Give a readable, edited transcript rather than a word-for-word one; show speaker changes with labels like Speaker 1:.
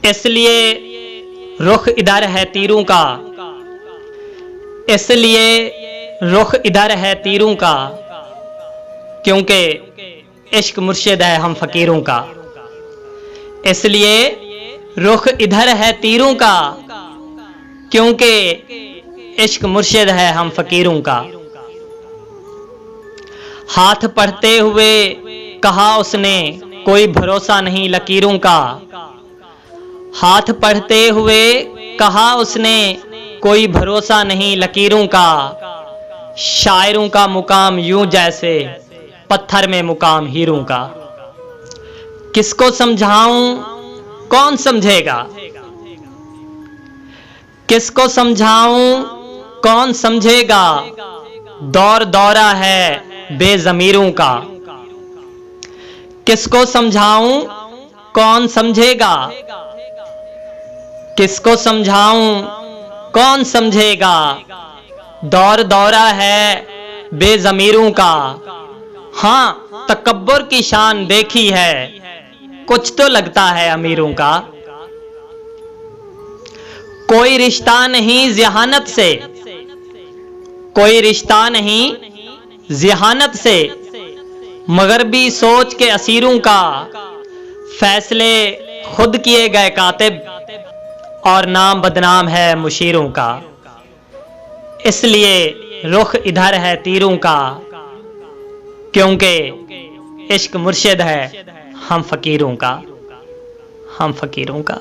Speaker 1: इसलिए रुख इधर है तीरों का, इसलिए रुख इधर है तीरों का, क्योंकि इश्क मुर्शिद है हम फकीरों का। इसलिए रुख इधर है तीरों का, क्योंकि इश्क मुर्शिद है हम फकीरों का। हाथ पढ़ते हुए कहा उसने कोई भरोसा नहीं लकीरों का। हाथ पढ़ते हुए कहा उसने कोई भरोसा नहीं लकीरों का। शायरों का मुकाम यूं जैसे पत्थर में मुकाम हीरों का। किसको समझाऊं कौन समझेगा, किसको समझाऊं कौन समझेगा, दौर दौरा है बेज़मीरों का। किसको समझाऊं कौन समझेगा, किसको समझाऊं कौन समझेगा, दौर दौरा है बेज़मीरों का। हाँ तकब्बुर की शान देखी है, कुछ तो लगता है अमीरों का। कोई रिश्ता नहीं ज़िहानत से, कोई रिश्ता नहीं ज़िहानत से, मगरबी सोच के असीरों का। फैसले खुद किए गए कातिब और नाम बदनाम है मुशीरों का। इसलिए रुख इधर है तीरों का, क्योंकि इश्क मुर्शिद है हम फकीरों का, हम फकीरों का।